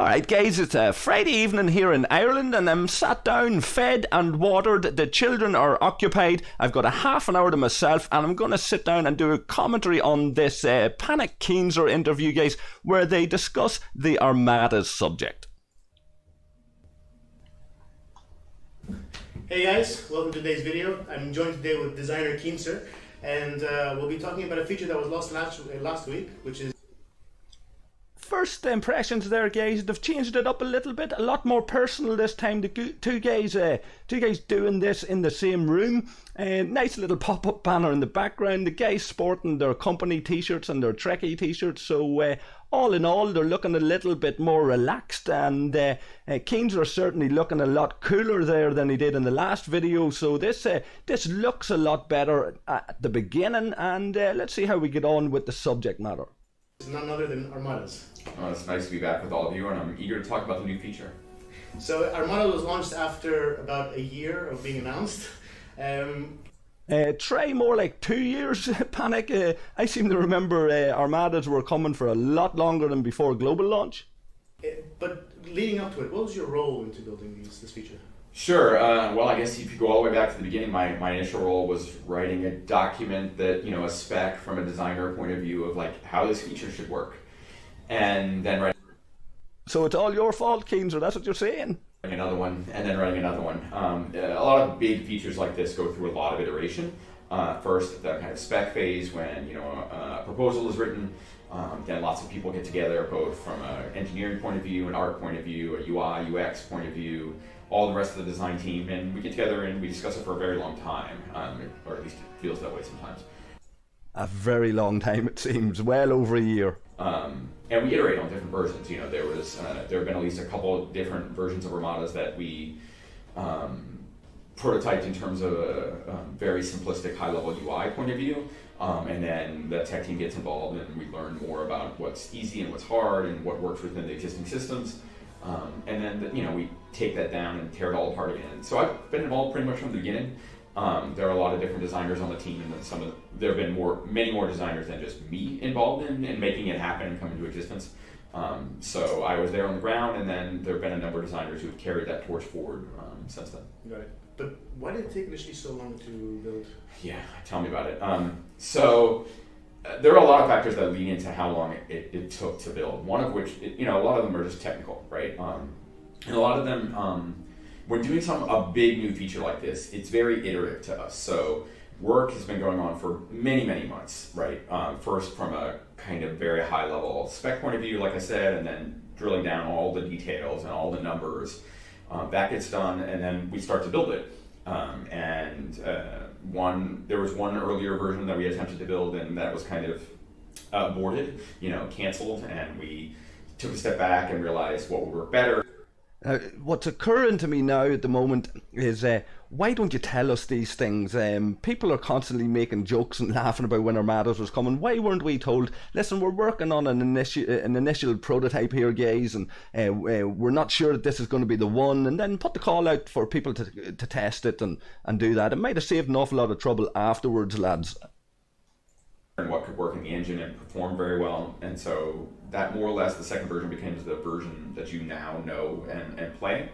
Alright guys, it's a Friday evening here in Ireland and I'm sat down, fed and watered, the children are occupied, I've got a half an hour to myself and I'm going to sit down and do a commentary on this Panic Keenser interview guys, where they discuss the Armadas subject. Hey guys, welcome to today's video. I'm joined today with designer Keenser and we'll be talking about a feature that was lost last week, which is First impressions there guys, they've changed it up a little bit, a lot more personal this time. The two guys doing this in the same room. Nice little pop-up banner in the background, the guys sporting their company t-shirts and their Trekkie t-shirts, so all in all they're looking a little bit more relaxed, and Keenser certainly looking a lot cooler there than he did in the last video, so this looks a lot better at the beginning, and let's see how we get on with the subject matter. It's none other than Armadas. Oh, it's nice to be back with all of you, and I'm eager to talk about the new feature. So Armada was launched after about a year of being announced. Try more like 2 years, Panic. I seem to remember Armadas were coming for a lot longer than before global launch. But leading up to it, what was your role into building this feature? Sure. Well, I guess if you go all the way back to the beginning, my initial role was writing a document that, a spec from a designer point of view of like how this feature should work, and then writing. So it's all your fault, Keenser. That's what you're saying. Another one, and then writing another one. A lot of big features like this go through a lot of iteration. First, the kind of spec phase when a proposal is written. Then lots of people get together, both from an engineering point of view, an art point of view, a UI, UX point of view, all the rest of the design team, and we get together and we discuss it for a very long time, or at least it feels that way sometimes. A very long time, it seems, well over a year. And we iterate on different versions. There have been at least a couple of different versions of Armadas that we prototyped in terms of a very simplistic high-level UI point of view, and then the tech team gets involved and we learn more about what's easy and what's hard and what works within the existing systems, and then we take that down and tear it all apart again. So I've been involved pretty much from the beginning. There are a lot of different designers on the team, and then there have been many more designers than just me involved in making it happen and come into existence. So I was there on the ground, and then there have been a number of designers who have carried that torch forward since then. Got it. But why did it take initially so long to build? Yeah, tell me about it. So there are a lot of factors that lead into how long it took to build. One of which, a lot of them are just technical, right? And a lot of them, when doing a big new feature like this, it's very iterative to us. So work has been going on for many, many months, right? First from a kind of very high level spec point of view, like I said, and then drilling down all the details and all the numbers. That gets done, and then we start to build it. There was one earlier version that we attempted to build, and that was kind of aborted, canceled, and we took a step back and realized what would work better. What's occurring to me now at the moment is, why don't you tell us these things? People are constantly making jokes and laughing about when Armadas was coming. Why weren't we told, listen, we're working on an initial prototype here, guys, and we're not sure that this is going to be the one, and then put the call out for people to test it and do that. It might have saved an awful lot of trouble afterwards, lads. And what could work in the engine and perform very well, and so that more or less the second version becomes the version that you now know and play.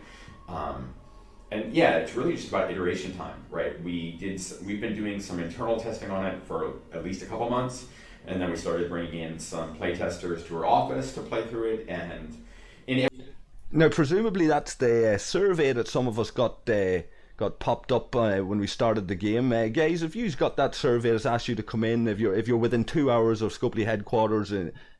And yeah, it's really just about iteration time, right? We've been doing some internal testing on it for at least a couple months, and then we started bringing in some play testers to our office to play through it. And now, presumably that's the survey that some of us got popped up when we started the game. Guys, if you've got that survey that's asked you to come in, if you're within 2 hours of Scopely headquarters,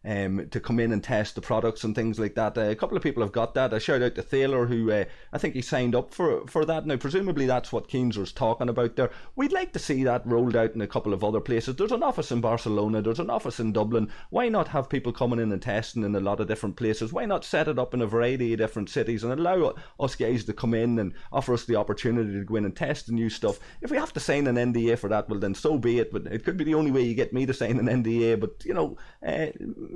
to come in and test the products and things like that, a couple of people have got that. A shout out to Thaler, who I think he signed up for that. Now, presumably that's what Keenser's talking about there. We'd like to see that rolled out in a couple of other places. There's an office in Barcelona, there's an office in Dublin. Why not have people coming in and testing in a lot of different places? Why not set it up in a variety of different cities and allow us guys to come in and offer us the opportunity to go in and test the new stuff? If we have to sign an NDA for that, well then so be it, but it could be the only way you get me to sign an NDA. But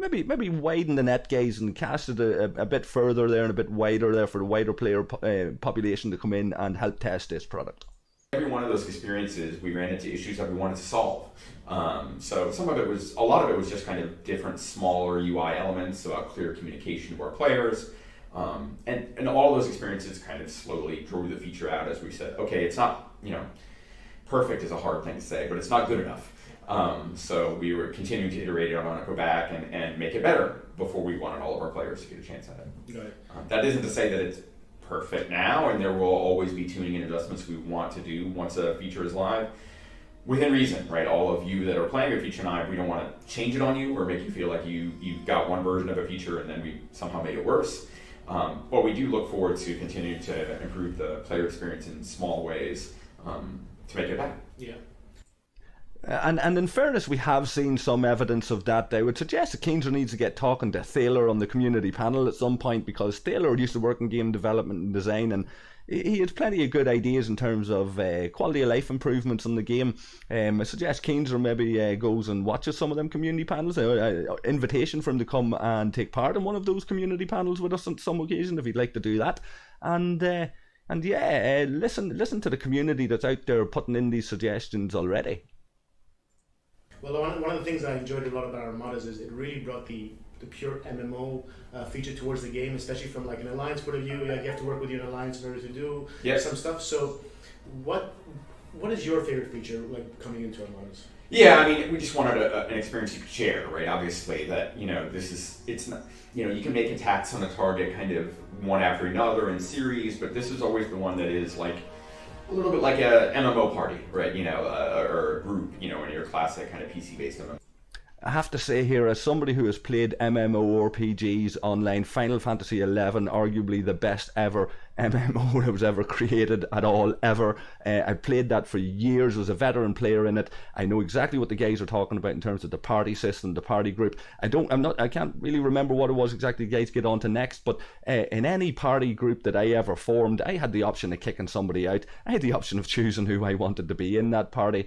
maybe widen the net, guys, and cast it a bit further there and a bit wider there for the wider player population to come in and help test this product. Every one of those experiences, we ran into issues that we wanted to solve. So a lot of it was just kind of different smaller UI elements about clear communication to our players, And all those experiences kind of slowly drew the feature out as we said, okay, it's not, perfect is a hard thing to say, but it's not good enough. So we were continuing to iterate on it, go back and make it better before we wanted all of our players to get a chance at it. Got it. That isn't to say that it's perfect now, and there will always be tuning and adjustments we want to do once a feature is live. Within reason, right? All of you that are playing a feature now, we don't want to change it on you or make you feel like you got one version of a feature and then we somehow made it worse. But we do look forward to continuing to improve the player experience in small ways to make it better. Yeah. And in fairness, we have seen some evidence of that. I would suggest that Keenser needs to get talking to Thaler on the community panel at some point, because Thaler used to work in game development and design, and he has plenty of good ideas in terms of quality of life improvements on the game. I suggest Keenser maybe goes and watches some of them community panels. Invitation for him to come and take part in one of those community panels with us on some occasion if he'd like to do that. And yeah, listen to the community that's out there putting in these suggestions already. Well, one of the things I enjoyed a lot about Armadas is it really brought the pure MMO feature towards the game, especially from like an alliance point of view. Like you have to work with your alliance in order to do some stuff. So, what is your favorite feature like coming into Armadas? Yeah, I mean, we just wanted an experience you could share, right? Obviously, that it's not, you can make attacks on a target kind of one after another in series, but this is always the one that is like a little bit like a MMO party, right? Or a group, in your classic kind of PC-based MMO. I have to say here, as somebody who has played MMORPGs online, Final Fantasy XI, arguably the best ever MMO that was ever created at all, ever. I played that for years, was a veteran player in it. I know exactly what the guys are talking about in terms of the party system, the party group. I can't really remember what it was exactly the guys get on to next, but in any party group that I ever formed, I had the option of kicking somebody out. I had the option of choosing who I wanted to be in that party.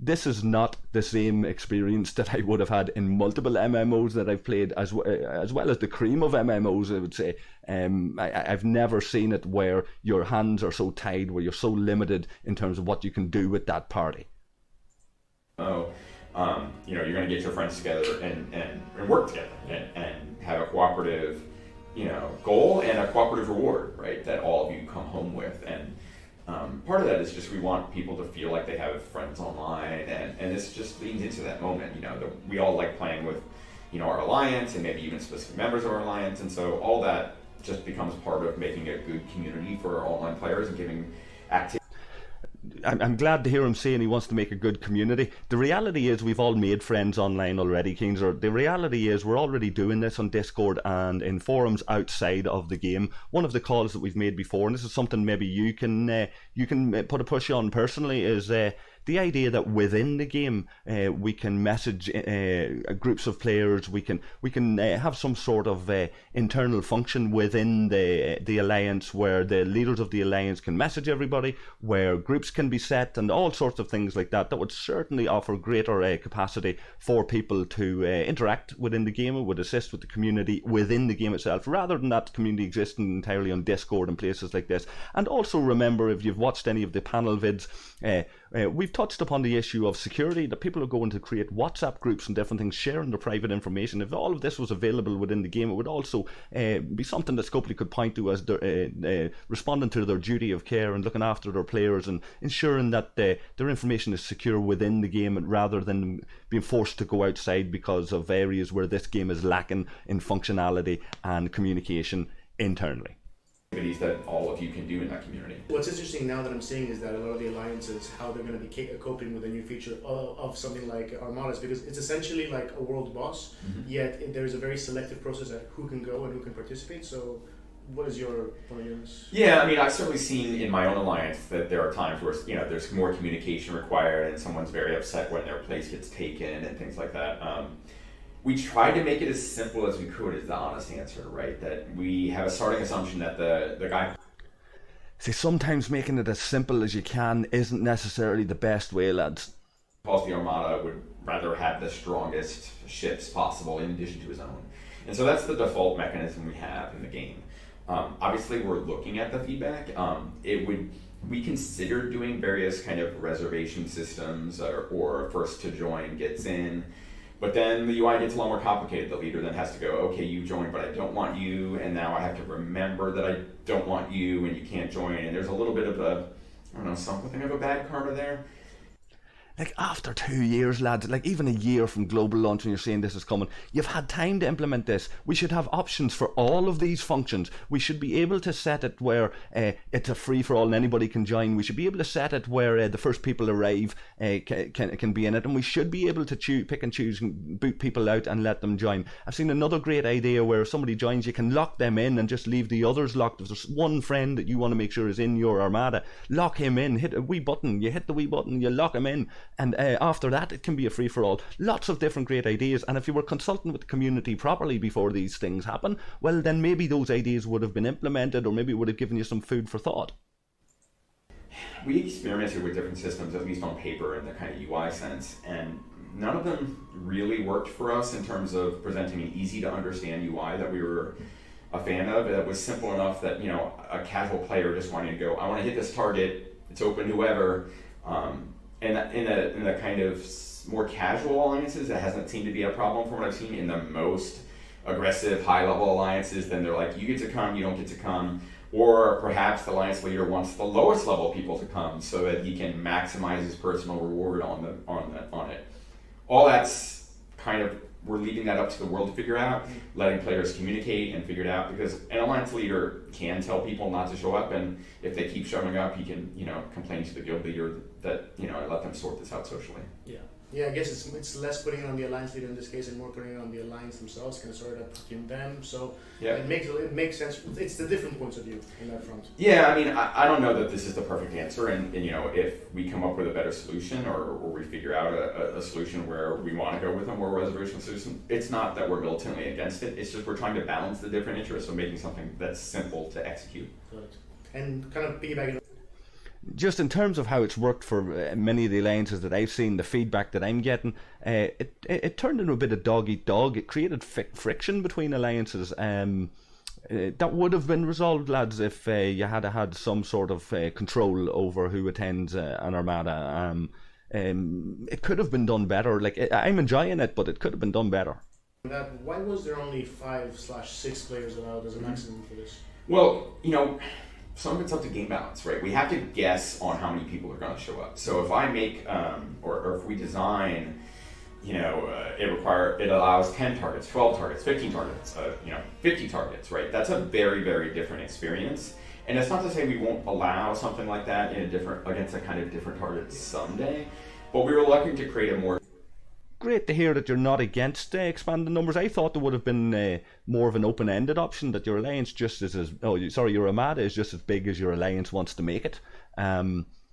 This is not the same experience that I would have had in multiple MMOs that I've played, as well as the cream of MMOs, I would say. I've never seen it where your hands are so tied, where you're so limited in terms of what you can do with that party. You're going to get your friends together and work together and have a cooperative, goal and a cooperative reward, right? That all of you come home with. And part of that is just we want people to feel like they have friends online, and this just leans into that moment. We all like playing with, our alliance and maybe even specific members of our alliance, and so all that just becomes part of making a good community for our online players and giving activity. I'm glad to hear him saying he wants to make a good community. The reality is we've all made friends online already, Keenser. The reality is we're already doing this on Discord and in forums outside of the game. One of the calls that we've made before, and this is something maybe you can put a push on personally, is the idea that within the game we can message groups of players. We can have some sort of internal function within the alliance where the leaders of the alliance can message everybody, where groups can be set, and all sorts of things like that. That would certainly offer greater capacity for people to interact within the game. It would assist with the community within the game itself, rather than that community existing entirely on Discord and places like this. And also remember, if you've watched any of the panel vids, we've touched upon the issue of security, that people are going to create WhatsApp groups and different things, sharing their private information. If all of this was available within the game, it would also be something that Scopely could point to as responding to their duty of care and looking after their players and ensuring that their information is secure within the game, rather than being forced to go outside because of areas where this game is lacking in functionality and communication internally. That all of you can do in that community. What's interesting now that I'm seeing is that a lot of the alliances, how they're going to be coping with a new feature of something like Armadas, because it's essentially like a world boss, yet there's a very selective process at who can go and who can participate. So what is your point of view? Yeah, I mean, I've certainly seen in my own alliance that there are times where there's more communication required and someone's very upset when their place gets taken and things like that. We tried to make it as simple as we could, is the honest answer, right? That we have a starting assumption that the guy... See, sometimes making it as simple as you can isn't necessarily the best way, lads. Calls the Armada would rather have the strongest ships possible in addition to his own. And so that's the default mechanism we have in the game. Obviously, we're looking at the feedback. We considered doing various kind of reservation systems or first to join gets in. But then the UI gets a lot more complicated. The leader then has to go, okay, you joined, but I don't want you, and now I have to remember that I don't want you, and you can't join. And there's a little bit of a, I don't know, something of a bad karma there. Like after 2 years, lads, like even a year from global launch when you're saying this is coming, you've had time to implement this. We should have options for all of these functions. We should be able to set it where it's a free-for-all and anybody can join. We should be able to set it where the first people arrive can be in it, and we should be able to pick and choose and boot people out and let them join. I've seen another great idea where if somebody joins, you can lock them in and just leave the others locked. If there's one friend that you want to make sure is in your Armada, lock him in, hit a wee button, you hit the wee button, you lock him in. And after that, it can be a free-for-all. Lots of different great ideas. And if you were consulting with the community properly before these things happen, well, then maybe those ideas would have been implemented, or maybe it would have given you some food for thought. We experimented with different systems, at least on paper, in the kind of UI sense, and none of them really worked for us in terms of presenting an easy-to-understand UI that we were a fan of. That was simple enough that, you know, a casual player just wanting to go, I want to hit this target, it's open to whoever. And in the kind of more casual alliances, that hasn't seemed to be a problem from what I've seen. In the most aggressive, high-level alliances, then they're like, you get to come, you don't get to come. Or perhaps the alliance leader wants the lowest level people to come so that he can maximize his personal reward on it. All that's kind of, we're leaving that up to the world to figure out, letting players communicate and figure it out, because an alliance leader can tell people not to show up, and if they keep showing up, he can, you know, complain to the guild leader that, you know, I let them sort this out socially. Yeah, I guess it's less putting it on the alliance leader in this case and more putting it on the alliance themselves, kind of sort of between them. So yeah, it makes sense. It's the different points of view in that front. Yeah, I mean, I don't know that this is the perfect answer, and you know, if we come up with a better solution, or we figure out a solution where we want to go with a more reservation solution, it's not that we're militantly against it. It's just we're trying to balance the different interests of making something that's simple to execute. Correct. And kind of piggybacking. Just in terms of how it's worked for many of the alliances that I've seen, the feedback that I'm getting, it turned into a bit of dog eat dog. It created friction between alliances. That would have been resolved, lads, if you had some sort of control over who attends an Armada. It could have been done better. Like, I'm enjoying it, but it could have been done better. Why was there only 5/6 players allowed as a maximum for this? Well, you know, some of it's up to game balance, right? We have to guess on how many people are going to show up. So if I make, or if we design, you know, it allows 10 targets, 12 targets, 15 targets, 50 targets, right? That's a very, very different experience. And it's not to say we won't allow something like that against a kind of different target someday, but we were looking to create a more. Great to hear that you're not against expanding numbers. I thought there would have been more of an open-ended option, that your alliance your Armada is just as big as your alliance wants to make it.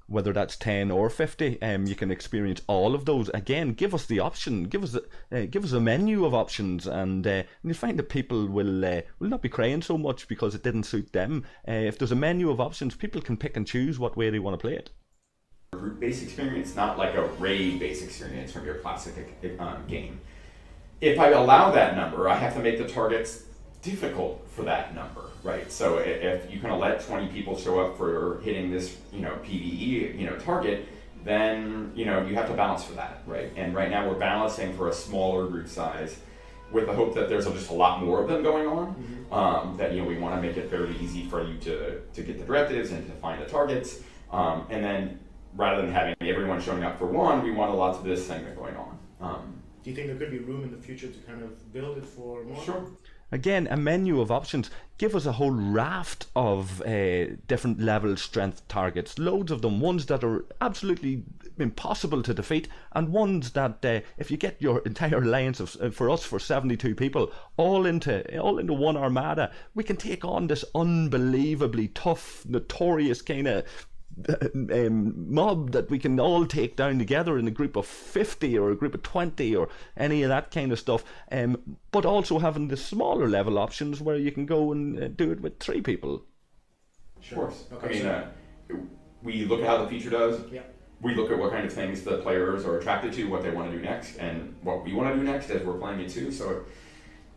Whether that's 10 or 50, you can experience all of those. Again, give us the option, give us a menu of options, and you'll find that people will not be crying so much because it didn't suit them. If there's a menu of options, people can pick and choose what way they want to play it. Group-based experience, not like a raid-based experience from your classic game. If I allow that number, I have to make the targets difficult for that number, right? So if you can let 20 people show up for hitting this, PvE, target, then, you have to balance for that, right? And right now we're balancing for a smaller group size with the hope that there's just a lot more of them going on, that, we want to make it very easy for you to get the directives and to find the targets, and then rather than having everyone showing up for one, we want a lot of this segment going on. Do you think there could be room in the future to kind of build it for more? Sure. Again, a menu of options. Give us a whole raft of different level strength targets. Loads of them. Ones that are absolutely impossible to defeat, and ones that if you get your entire alliance for 72 people all into one Armada, we can take on this unbelievably tough, notorious kind of mob that we can all take down together in a group of 50 or a group of 20 or any of that kind of stuff, but also having the smaller level options where you can go and do it with 3 people. Sure. Of course. Okay, we look at how the feature does. Yeah. We look at what kind of things the players are attracted to, what they want to do next, and what we want to do next as we're playing it too. So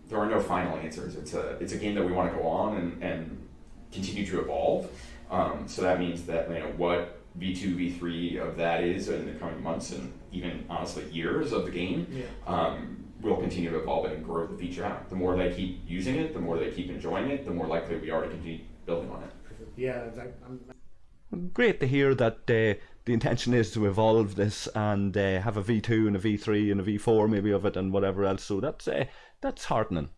there are no final answers. It's a game that we want to go on and continue to evolve. So that means that what V2, V3 of that is in the coming months and even honestly years of the game, we'll continue to evolve it and grow the feature out. The more they keep using it, the more they keep enjoying it, the more likely we are to continue building on it. Yeah, Great to hear that the intention is to evolve this and have a V2 and a V3 and a V4 maybe of it and whatever else. So that's heartening.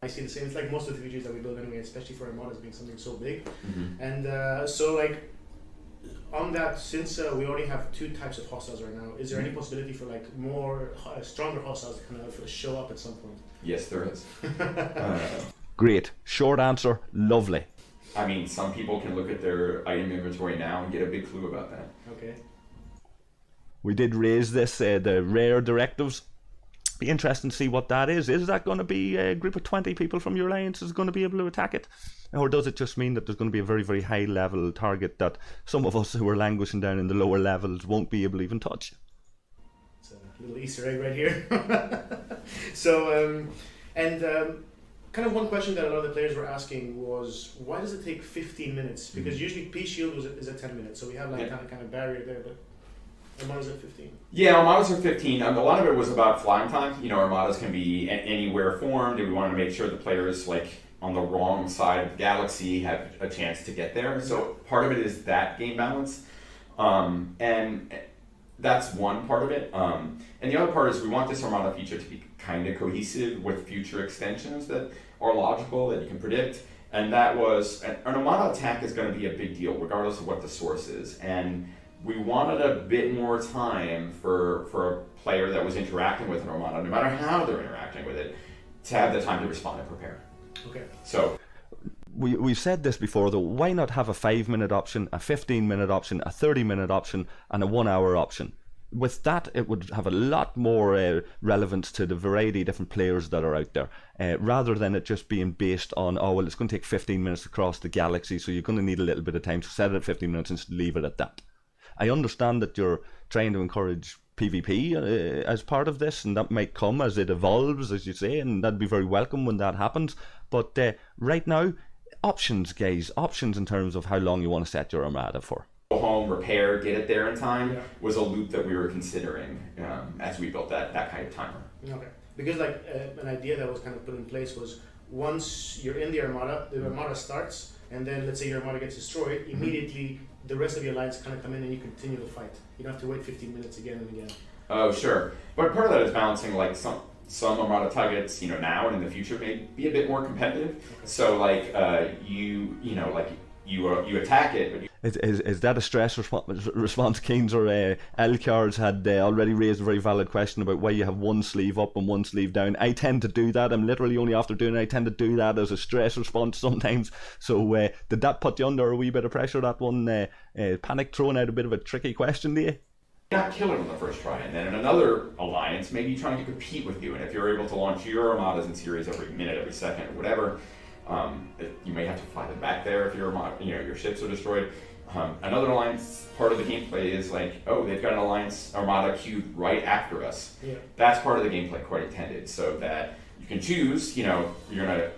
I see the same. It's like most of the features that we build anyway, especially for Armadas being something so big. And so like on that, since we already have 2 types of hostiles right now, is there any possibility for like more stronger hostiles to kind of show up at some point? Yes, there is. Great. Short answer, lovely. I mean, some people can look at their item inventory now and get a big clue about that. Okay. We did raise this, the rare directives. Be interesting to see what that is. Is that going to be a group of 20 people from your alliance is going to be able to attack it? Or does it just mean that there's going to be a very, very high level target that some of us who are languishing down in the lower levels won't be able to even touch? It's a little Easter egg right here. So, kind of one question that a lot of the players were asking was, why does it take 15 minutes? Because usually P-Shield is at 10 minutes, so we have like kind of barrier there, but Armadas at 15. Yeah, Armadas are 15. A lot of it was about flying time. You know, Armadas can be anywhere formed, and we want to make sure the players like on the wrong side of the galaxy have a chance to get there. So part of it is that game balance, and that's one part of it. And the other part is we want this Armada feature to be kind of cohesive with future extensions that are logical, that you can predict. And that was, an Armada attack is going to be a big deal regardless of what the source is. And we wanted a bit more time for a player that was interacting with an Armada, no matter how they're interacting with it, to have the time to respond and prepare. Okay. So we've said this before though, why not have a 5-minute option, a 15-minute option, a 30-minute option and a 1-hour option? With that, it would have a lot more relevance to the variety of different players that are out there, rather than it just being based on, oh, well, it's going to take 15 minutes to cross the galaxy, so you're going to need a little bit of time, so set it at 15 minutes and leave it at that. I understand that you're trying to encourage PvP as part of this, and that might come as it evolves, as you say, and that'd be very welcome when that happens. But right now, options, guys, options in terms of how long you want to set your Armada for. Go home, repair, get it there in time was a loop that we were considering as we built that kind of timer. Okay, because like an idea that was kind of put in place was once you're in the Armada starts, and then let's say your Armada gets destroyed, immediately the rest of your alliance kind of come in and you continue the fight. You don't have to wait 15 minutes again and again. Oh, sure. But part of that is balancing like some Armada targets, you know, now and in the future may be a bit more competitive. Okay. So like you attack it, but is that a stress response? Keenser Elcards had already raised a very valid question about why you have one sleeve up and one sleeve down. I tend to do that. I'm literally only after doing it. I tend to do that as a stress response sometimes. So did that put you under a wee bit of pressure, that one? Panic throwing out a bit of a tricky question to you? Not kill it on the first try, and then in another alliance, maybe trying to compete with you. And if you're able to launch your Armadas in series every minute, every second, or whatever, you may have to fly them back there if your ships are destroyed. Another alliance part of the gameplay is like, oh, they've got an alliance Armada queued right after us. Yeah. That's part of the gameplay, quite intended, so that you can choose. You know, you're gonna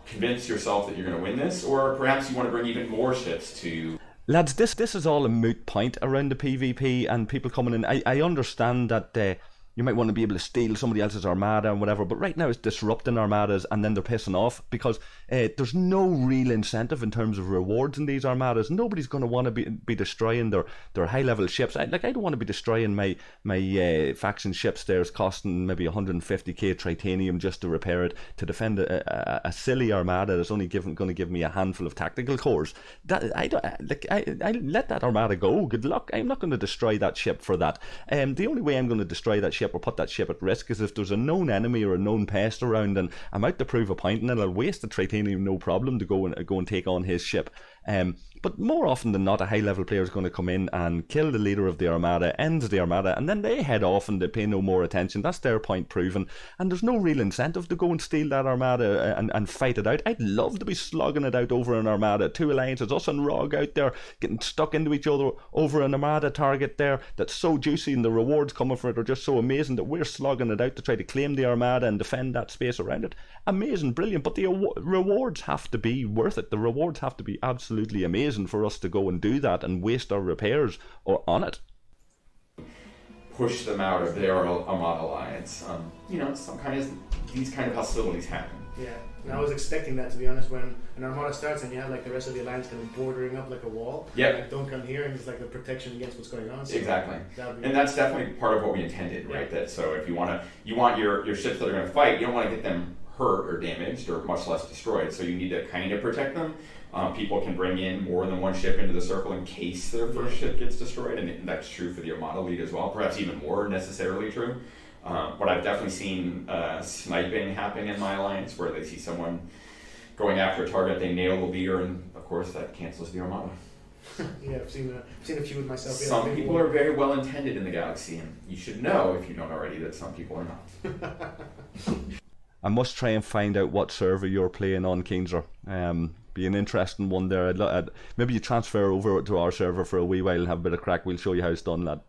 convince yourself that you're gonna win this, or perhaps you want to bring even more ships to. Lads, this is all a moot point around the PvP and people coming in. I understand that you might want to be able to steal somebody else's Armada and whatever, but right now it's disrupting Armadas and then they're pissing off because there's no real incentive in terms of rewards in these Armadas. Nobody's going to want to be destroying their high-level ships. I don't want to be destroying my faction ships there's costing maybe 150k Tritanium just to repair it, to defend a silly Armada that's only going to give me a handful of tactical cores. I let that Armada go. Good luck. I'm not going to destroy that ship for that. The only way I'm going to destroy that ship or put that ship at risk is if there's a known enemy or a known pest around and I'm out to prove a point, and then I'll waste the Tritanium no problem to go and take on his ship. But more often than not, a high-level player is going to come in and kill the leader of the Armada, ends the Armada, and then they head off and they pay no more attention. That's their point proven. And there's no real incentive to go and steal that Armada and fight it out. I'd love to be slogging it out over an Armada. 2 alliances, us and Rog out there, getting stuck into each other over an Armada target there that's so juicy and the rewards coming for it are just so amazing. amazing that we're slogging it out to try to claim the Armada and defend that space around it. Amazing, brilliant, but the rewards have to be worth it. The rewards have to be absolutely amazing for us to go and do that and waste our repairs on it. Push them out of their Armada alliance. These kind of hostilities happen. Yeah, and I was expecting that, to be honest, when an Armada starts and you have like the rest of the alliance kind of bordering up like a wall. Yeah. Like, don't come here, and it's like the protection against what's going on. So exactly. And that's definitely part of what we intended, right? That so if you want your ships that are going to fight, you don't want to get them hurt or damaged or much less destroyed. So you need to kind of protect them. People can bring in more than one ship into the circle in case their first ship gets destroyed, and that's true for the Armada lead as well. Perhaps even more necessarily true. But I've definitely seen sniping happening in my alliance, where they see someone going after a target, they nail the leader, and of course that cancels the Armada. Yeah, I've seen a few with myself. Yeah, some people are very well intended in the galaxy, and you should know, if you don't already, that some people are not. I must try and find out what server you're playing on, Keenser. Be an interesting one there. Maybe you transfer over to our server for a wee while and have a bit of crack. We'll show you how it's done, lad.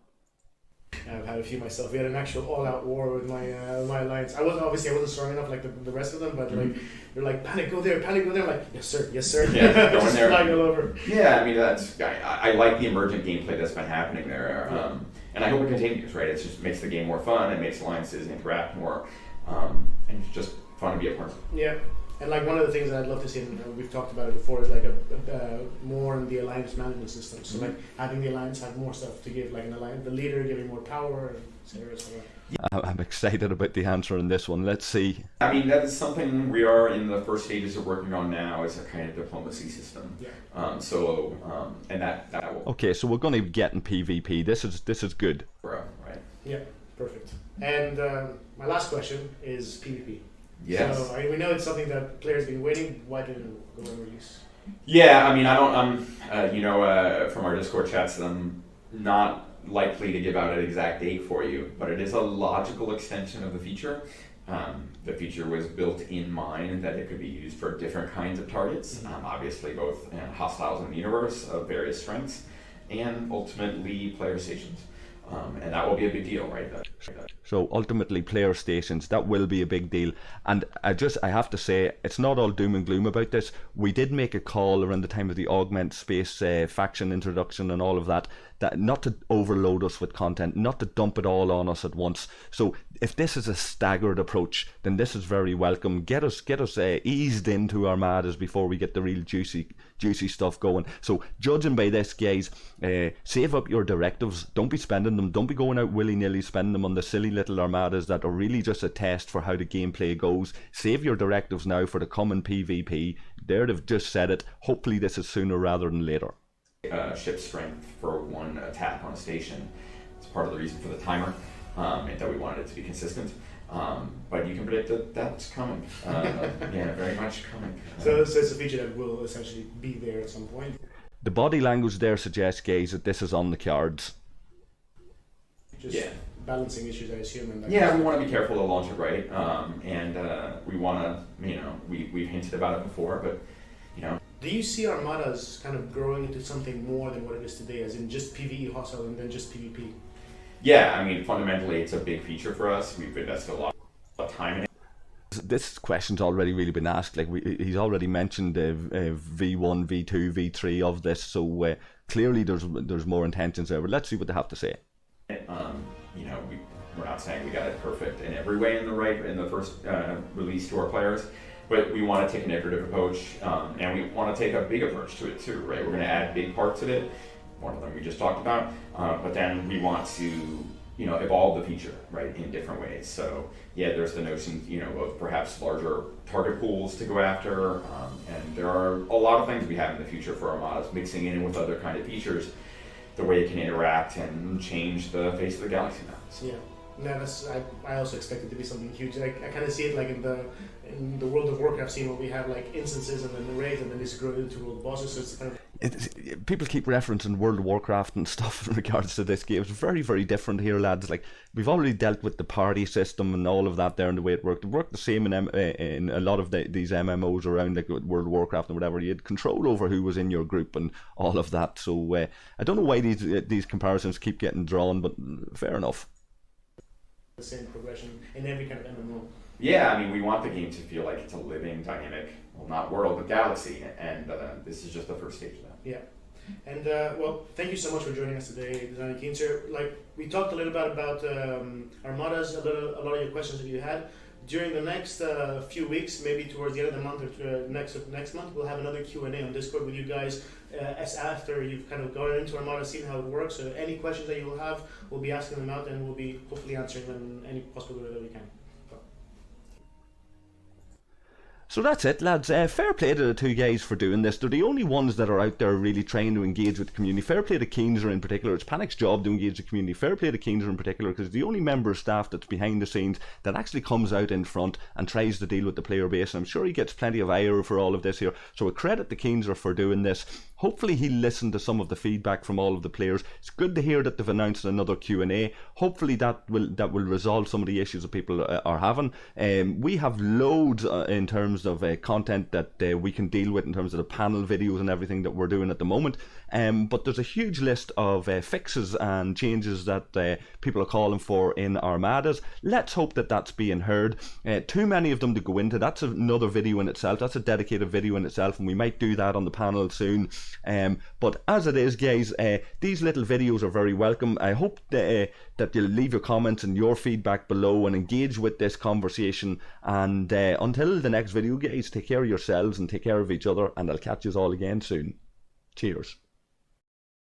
I've had a few myself. We had an actual all-out war with my alliance. I wasn't strong enough like the rest of them, but like they're like, panic, go there. I'm like, yes sir. Yeah, go in there. Flying all over. Yeah, I mean I like the emergent gameplay that's been happening there, and I hope it continues. Right, it just makes the game more fun. It makes alliances interact more, and it's just fun to be a part of. Yeah. And like one of the things that I'd love to see, and we've talked about it before, is like a more in the alliance management system. So like having the alliance have more stuff to give, like an alliance, the leader giving more power, etc. I'm excited about the answer in this one. Let's see. I mean, that is something we are in the first stages of working on now, is a kind of diplomacy system. Yeah. And that will. Okay, so we're going to get in PvP. This is good. Right. Yeah, perfect. And my last question is PvP. Yes. So we know it's something that players have been waiting. Why didn't it go on release? Yeah, I mean, from our Discord chats, I'm not likely to give out an exact date for you, but it is a logical extension of the feature. The feature was built in mind that it could be used for different kinds of targets, obviously both hostiles in the universe of various strengths, and ultimately player stations. And that will be a big deal, right? So ultimately player stations, that will be a big deal. And I have to say, it's not all doom and gloom about this. We did make a call around the time of the Augment Space faction introduction and all of that not to overload us with content, not to dump it all on us at once. So if this is a staggered approach, then this is very welcome. Get us eased into Armadas before we get the real juicy stuff going. So judging by this, guys, save up your directives. Don't be spending them. Don't be going out willy-nilly spending them on the silly little Armadas that are really just a test for how the gameplay goes. Save your directives now for the coming PvP. There, they've just said it. Hopefully this is sooner rather than later. Ship strength for one attack on a station. It's part of the reason for the timer, and that we wanted it to be consistent. But you can predict that that's coming. Yeah, very much coming. So it's a feature that will essentially be there at some point. The body language there suggests, guys, that this is on the cards. Just balancing issues, I assume. And we want to be careful to launch it right, and we want to, we've hinted about it before, but Do you see Armadas kind of growing into something more than what it is today, as in just PvE hostile and then just PvP? Yeah, I mean, fundamentally, it's a big feature for us. We've invested a lot of time in it. This question's already really been asked. Like he's already mentioned V1, V2, V3 of this, so clearly there's more intentions there. But let's see what they have to say. We're not saying we got it perfect in every way in the first release to our players. But we want to take an iterative approach, and we want to take a big approach to it too, right? We're going to add big parts of it. One of them we just talked about, but then we want to, evolve the feature, right, in different ways. So there's the notion, of perhaps larger target pools to go after, and there are a lot of things we have in the future for Armadas, mixing in with other kind of features, the way it can interact and change the face of the galaxy now. Yeah. No, I also expect it to be something huge. I kind of see it like in the World of Warcraft scene, where we have like instances and then the raids, and then this grow into world bosses. So it's kind of people keep referencing World of Warcraft and stuff in regards to this game. It's very, very different here, lads. Like we've already dealt with the party system and all of that there, and the way it worked. It worked the same in a lot of these MMOs around, like World of Warcraft and whatever. You had control over who was in your group and all of that. So I don't know why these comparisons keep getting drawn, but fair enough. the same progression in every kind of MMO. Yeah, I mean, we want the game to feel like it's a living, dynamic, well, not world, but galaxy, and this is just the first stage of that. Yeah. And well, thank you so much for joining us today, Designer Keenser. Like, we talked a little bit about Armadas, a lot of your questions that you had. During the next few weeks, maybe towards the end of the month or next month, we'll have another Q&A on Discord with you guys. As after you've kind of gone into Armada, seen how it works. So any questions that you will have, we'll be asking them out, and we'll be hopefully answering them in any possible way that we can. So that's it, lads. Fair play to the two guys for doing this. They're the only ones that are out there really trying to engage with the community. Fair play to Keenser in particular. It's Panic's job to engage the community. Fair play to Keenser in particular, because the only member of staff that's behind the scenes that actually comes out in front and tries to deal with the player base. And I'm sure he gets plenty of ire for all of this here. So a credit to Keenser for doing this. Hopefully he'll listen to some of the feedback from all of the players. It's good to hear that they've announced another Q&A. Hopefully that will resolve some of the issues that people are having. We have loads in terms of content that we can deal with in terms of the panel videos and everything that we're doing at the moment. But there's a huge list of fixes and changes that people are calling for in Armadas. Let's hope that that's being heard. Too many of them to go into. That's another video in itself. That's a dedicated video in itself, and we might do that on the panel soon. But as it is, guys, these little videos are very welcome. I hope that you'll leave your comments and your feedback below and engage with this conversation. And until the next video, guys, take care of yourselves and take care of each other, and I'll catch you all again soon. Cheers.